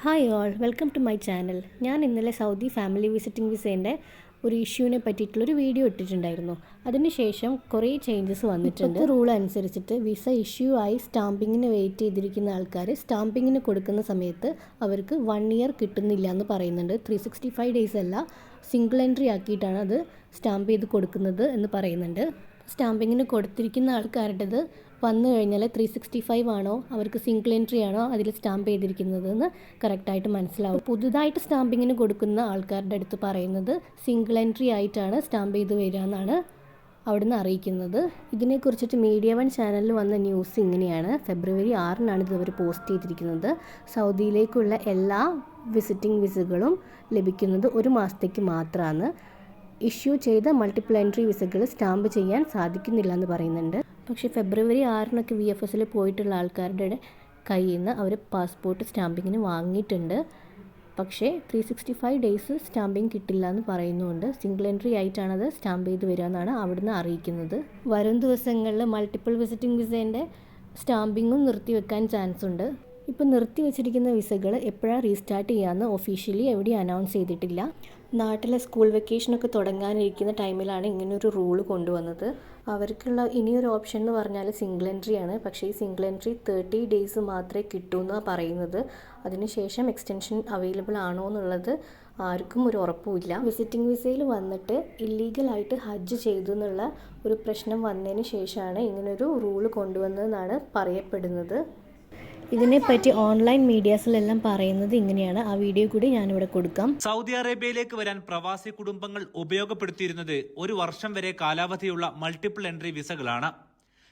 Hi all, welcome to my channel. ഞാൻ ഇന്നലെ Saudi family visiting വിസേൻ്റെ ഒരു ഇഷ്യൂവിനെ പറ്റിയിട്ടുള്ളൊരു വീഡിയോ ഇട്ടിട്ടുണ്ടായിരുന്നു. അതിനുശേഷം കുറേ ചേഞ്ചസ് വന്നിട്ടുണ്ട്. റൂൾ അനുസരിച്ചിട്ട് വിസ ഇഷ്യൂ ആയി സ്റ്റാമ്പിങ്ങിന് വെയിറ്റ് ചെയ്തിരിക്കുന്ന ആൾക്കാർ സ്റ്റാമ്പിങ്ങിന് കൊടുക്കുന്ന സമയത്ത് അവർക്ക് 1 ഇയർ കിട്ടുന്നില്ല എന്ന് പറയുന്നുണ്ട്. 365 ഡേയ്സ് അല്ല, സിംഗിൾ എൻട്രി ആക്കിയിട്ടാണ് അത് സ്റ്റാമ്പ് ചെയ്ത് കൊടുക്കുന്നത് എന്ന് പറയുന്നുണ്ട്. സ്റ്റാമ്പിങ്ങിന് കൊടുത്തിരിക്കുന്ന ആൾക്കാരുടേത് വന്നു കഴിഞ്ഞാൽ 365 ആണോ അവർക്ക് സിംഗിൾ എൻട്രി ആണോ അതിൽ സ്റ്റാമ്പ് ചെയ്തിരിക്കുന്നതെന്ന് കറക്റ്റായിട്ട് മനസ്സിലാവും. പുതുതായിട്ട് സ്റ്റാമ്പിങ്ങിന് കൊടുക്കുന്ന ആൾക്കാരുടെ അടുത്ത് പറയുന്നത് സിംഗിൾ എൻട്രി ആയിട്ടാണ് സ്റ്റാമ്പ് ചെയ്ത് വരിക എന്നാണ് അവിടുന്ന് അറിയിക്കുന്നത്. ഇതിനെക്കുറിച്ചിട്ട് മീഡിയ 1 ചാനലിൽ വന്ന ന്യൂസ് ഇങ്ങനെയാണ്. ഫെബ്രുവരി 6-നാണ് ഇത് അവർ പോസ്റ്റ് ചെയ്തിരിക്കുന്നത്. സൗദിയിലേക്കുള്ള എല്ലാ വിസിറ്റിംഗ് വിസകളും ലഭിക്കുന്നത് 1 മാസത്തേക്ക് മാത്രമാണ്. ഇഷ്യൂ ചെയ്ത മൾട്ടിപ്പിൾ എൻട്രി വിസകൾ സ്റ്റാമ്പ് ചെയ്യാൻ സാധിക്കുന്നില്ല എന്ന് പറയുന്നുണ്ട്. പക്ഷേ ഫെബ്രുവരി 6-നൊക്കെ VFSൽ പോയിട്ടുള്ള ആൾക്കാരുടെ കയ്യിൽ നിന്ന് അവർ പാസ്പോർട്ട് സ്റ്റാമ്പിങ്ങിന് വാങ്ങിയിട്ടുണ്ട്. പക്ഷേ 365 ഡേയ്സ് സ്റ്റാമ്പിങ് കിട്ടില്ല എന്ന് പറയുന്നുണ്ട്. സിംഗിൾ എൻട്രി ആയിട്ടാണത് സ്റ്റാമ്പ് ചെയ്ത് വരിക എന്നാണ് അവിടുന്ന് അറിയിക്കുന്നത്. വരും ദിവസങ്ങളിൽ മൾട്ടിപ്പിൾ വിസിറ്റിംഗ് വിസേൻ്റെ സ്റ്റാമ്പിങ്ങും നിർത്തിവെക്കാൻ ചാൻസ് ഉണ്ട്. ഇപ്പോൾ നിർത്തി വെച്ചിരിക്കുന്ന വിസകൾ എപ്പോഴാണ് റീസ്റ്റാർട്ട് ചെയ്യാമെന്ന് ഒഫീഷ്യലി എവിടെയും അനൗൺസ് ചെയ്തിട്ടില്ല. നാട്ടിലെ സ്കൂൾ വെക്കേഷനൊക്കെ തുടങ്ങാനിരിക്കുന്ന ടൈമിലാണ് ഇങ്ങനൊരു റൂള് കൊണ്ടുവന്നത്. അവർക്കുള്ള ഇനിയൊരു ഓപ്ഷൻ എന്ന് പറഞ്ഞാൽ സിംഗിൾ എൻട്രി ആണ്. പക്ഷേ ഈ സിംഗിൾ എൻട്രി 30 ഡേയ്സ് മാത്രമേ കിട്ടൂ എന്നാണ് പറയുന്നത്. അതിനുശേഷം എക്സ്റ്റൻഷൻ അവൈലബിൾ ആണോ എന്നുള്ളത് ആർക്കും ഒരു ഉറപ്പുമില്ല. വിസിറ്റിംഗ് വിസയിൽ വന്നിട്ട് ഇല്ലീഗലായിട്ട് ഹജ്ജ് ചെയ്തു എന്നുള്ള ഒരു പ്രശ്നം വന്നതിന് ശേഷമാണ് ഇങ്ങനൊരു റൂള് കൊണ്ടുവന്നതെന്നാണ് പറയപ്പെടുന്നത്. ഇതിനെപ്പറ്റി ഓൺലൈൻ മീഡിയാസിലെല്ലാം പറയുന്നത് ഇങ്ങനെയാണ്. ആ വീഡിയോ കൂടി ഞാനിവിടെ കൊടുക്കാം. സൗദി അറേബ്യയിലേക്ക് വരാൻ പ്രവാസി കുടുംബങ്ങൾ ഉപയോഗപ്പെടുത്തിയിരുന്നത് 1 വർഷം വരെ കാലാവധിയുള്ള മൾട്ടിപ്പിൾ എൻട്രി വിസകളാണ്.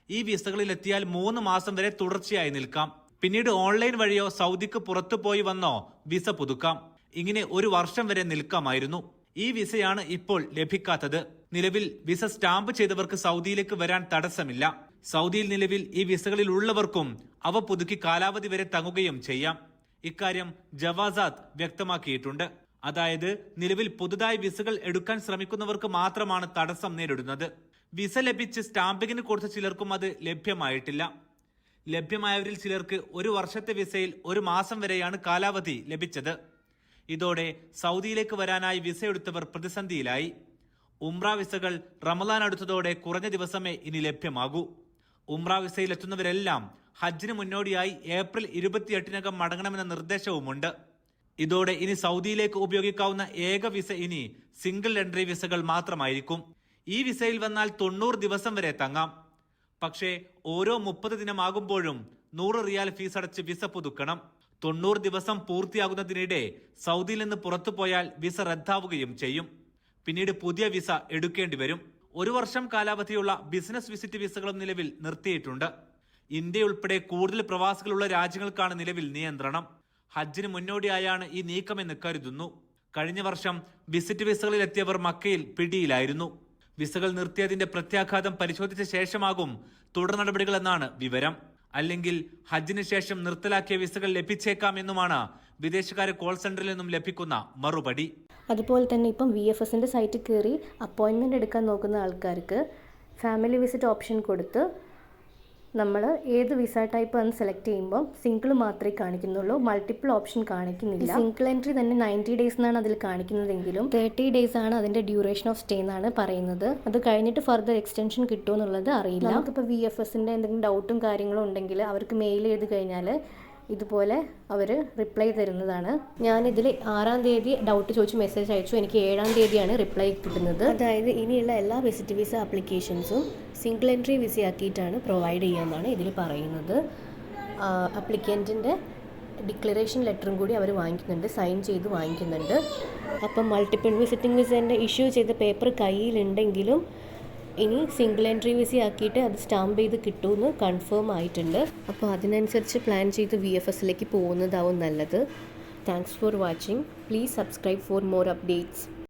ഈ വിസകളിൽ എത്തിയാൽ 3 മാസം വരെ തുടർച്ചയായി നിൽക്കാം. പിന്നീട് ഓൺലൈൻ വഴിയോ സൗദിക്ക് പുറത്തു പോയി വന്നോ വിസ പുതുക്കാം. ഇങ്ങനെ 1 വർഷം വരെ നിൽക്കാമായിരുന്നു. ഈ വിസയാണ് ഇപ്പോൾ ലഭിക്കാത്തത്. നിലവിൽ വിസ സ്റ്റാമ്പ് ചെയ്തവർക്ക് സൗദിയിലേക്ക് വരാൻ തടസ്സമില്ല. സൗദിയിൽ നിലവിൽ ഈ വിസകളിൽ ഉള്ളവർക്കും അവ പുതുക്കി കാലാവധി വരെ തങ്ങുകയും ചെയ്യാം. ഇക്കാര്യം ജവാസാത്ത് വ്യക്തമാക്കിയിട്ടുണ്ട്. അതായത് നിലവിൽ പുതുതായി വിസകൾ എടുക്കാൻ ശ്രമിക്കുന്നവർക്ക് മാത്രമാണ് തടസ്സം നേരിടുന്നത്. വിസ ലഭിച്ച് സ്റ്റാമ്പിങ്ങിന് കൊടുത്ത ചിലർക്കും അത് ലഭ്യമായിട്ടില്ല. ലഭ്യമായവരിൽ ചിലർക്ക് 1 വർഷത്തെ വിസയിൽ 1 മാസം വരെയാണ് കാലാവധി ലഭിച്ചത്. ഇതോടെ സൗദിയിലേക്ക് വരാനായി വിസ എടുത്തവർ പ്രതിസന്ധിയിലായി. ഉംറ വിസകൾ റമദാൻ അടുത്തതോടെ കുറഞ്ഞ ദിവസമേ ഇനി ലഭ്യമാകൂ. ഉംറ വിസയിൽ എത്തുന്നവരെല്ലാം ഹജ്ജിന് മുന്നോടിയായി ഏപ്രിൽ 28-നകം മടങ്ങണമെന്ന നിർദ്ദേശവുമുണ്ട്. ഇതോടെ ഇനി സൗദിയിലേക്ക് ഉപയോഗിക്കാവുന്ന ഏക വിസ ഇനി സിംഗിൾ എൻട്രി വിസകൾ മാത്രമായിരിക്കും. ഈ വിസയിൽ വന്നാൽ 90 ദിവസം വരെ തങ്ങാം. പക്ഷേ ഓരോ 30 ദിനമാകുമ്പോഴും 100 റിയാൽ ഫീസ് അടച്ച് വിസ പുതുക്കണം. 90 ദിവസം പൂർത്തിയാകുന്നതിനിടെ സൗദിയിൽ നിന്ന് പുറത്തു പോയാൽ വിസ റദ്ദാവുകയും ചെയ്യും. പിന്നീട് പുതിയ വിസ എടുക്കേണ്ടി വരും. 1 വർഷം കാലാവധിയുള്ള ബിസിനസ് വിസിറ്റ് വിസകളും നിലവിൽ നിർത്തിയിട്ടുണ്ട്. ഇന്ത്യ ഉൾപ്പെടെ കൂടുതൽ പ്രവാസികളുള്ള രാജ്യങ്ങൾക്കാണ് നിലവിൽ നിയന്ത്രണം. ഹജ്ജിന് മുന്നോടിയായാണ് ഈ നീക്കമെന്ന് കരുതുന്നു. കഴിഞ്ഞ വർഷം വിസിറ്റ് വിസകളിൽ എത്തിയവർ മക്കയിൽ പിടിയിലായിരുന്നു. വിസകൾ നിർത്തിയതിന്റെ പ്രത്യാഘാതം പരിശോധിച്ച ശേഷമാകും തുടർ നടപടികൾ എന്നാണ് വിവരം. അല്ലെങ്കിൽ ഹജ്ജിന് ശേഷം നിർത്തലാക്കിയ വിസകൾ ലഭിച്ചേക്കാം എന്നുമാണ് വിദേശകാര്യ കോൾ സെന്ററിൽ നിന്നും ലഭിക്കുന്ന മറുപടി. അതുപോലെ തന്നെ ഇപ്പം VFSൻ്റെ സൈറ്റിൽ കയറി അപ്പോയിൻമെൻറ്റ് എടുക്കാൻ നോക്കുന്ന ആൾക്കാർക്ക് ഫാമിലി വിസിറ്റ് ഓപ്ഷൻ കൊടുത്ത് നമ്മൾ ഏത് വിസ ടൈപ്പ് എന്ന് സെലക്ട് ചെയ്യുമ്പോൾ സിംഗിൾ മാത്രമേ കാണിക്കുന്നുള്ളൂ, മൾട്ടിപ്പിൾ ഓപ്ഷൻ കാണിക്കുന്നില്ല. സിംഗിൾ എൻട്രി തന്നെ 90 ഡേയ്സ് എന്നാണ് അതിൽ കാണിക്കുന്നതെങ്കിലും 30 ഡേയ്സ് ആണ് അതിൻ്റെ ഡ്യൂറേഷൻ ഓഫ് സ്റ്റേ എന്നാണ് പറയുന്നത്. അത് കഴിഞ്ഞിട്ട് ഫർദർ എക്സ്റ്റൻഷൻ കിട്ടുമോ എന്നുള്ളത് അറിയില്ല. നമുക്കിപ്പോൾ VFSൻ്റെ എന്തെങ്കിലും ഡൗട്ടും കാര്യങ്ങളും ഉണ്ടെങ്കിൽ അവർക്ക് മെയിൽ ചെയ്ത് കഴിഞ്ഞാൽ ഇതുപോലെ അവർ റിപ്ലൈ തരുന്നതാണ്. ഞാനിതിൽ 6-ാം തീയതി ഡൗട്ട് ചോദിച്ച് മെസ്സേജ് അയച്ചു. എനിക്ക് 7-ാം തീയതിയാണ് റിപ്ലൈ കിട്ടുന്നത്. അതായത് ഇനിയുള്ള എല്ലാ വിസിറ്റ് വിസ ആപ്ലിക്കേഷൻസും സിംഗിൾ എൻട്രി വിസ ആക്കിയിട്ടാണ് പ്രൊവൈഡ് ചെയ്യാമെന്നാണ് ഇതിൽ പറയുന്നത്. അപ്ലിക്കൻറ്റിൻ്റെ ഡിക്ലറേഷൻ ലെറ്ററും കൂടി അവർ വാങ്ങിക്കുന്നുണ്ട്, സൈൻ ചെയ്ത് വാങ്ങിക്കുന്നുണ്ട്. അപ്പം മൾട്ടിപ്പിൾ വിസിറ്റിംഗ് വിസേൻ്റെ ഇഷ്യൂ ചെയ്ത പേപ്പർ കയ്യിലുണ്ടെങ്കിലും ഇനി സിംഗിൾ എൻട്രി വിസ ആക്കിയിട്ട് അത് സ്റ്റാമ്പ് ചെയ്ത് കിട്ടുമെന്ന് കൺഫേം ആയിട്ടുണ്ട്. അപ്പോൾ അതിനനുസരിച്ച് പ്ലാൻ ചെയ്ത് VFSലേക്ക് പോകുന്നതാവും നല്ലത്. Thanks for watching. Please subscribe for more updates.